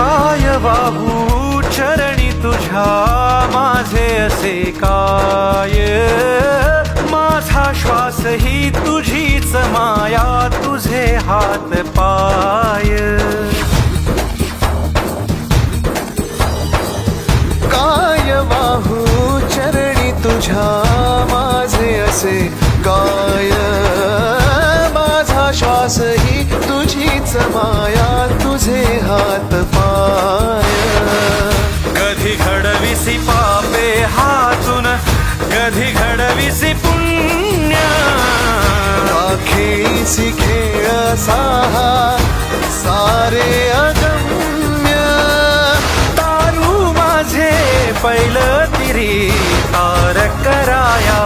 काय वाहू चरणी तुझ्या माझे असे काय, माझा श्वास ही तुझीच माया, तुझे हात पाय. काय वाहू चरणी तुझ्या माझे असे काय, माझा श्वास ही तुझीच माया, तुझे हात पाय. कधी घडविसी पापे हातून, कधी घडविसी पुण्य, खेळीसी खेळ साहा सारे अगम्य. तारू माझे पैल तिरी तार कराया,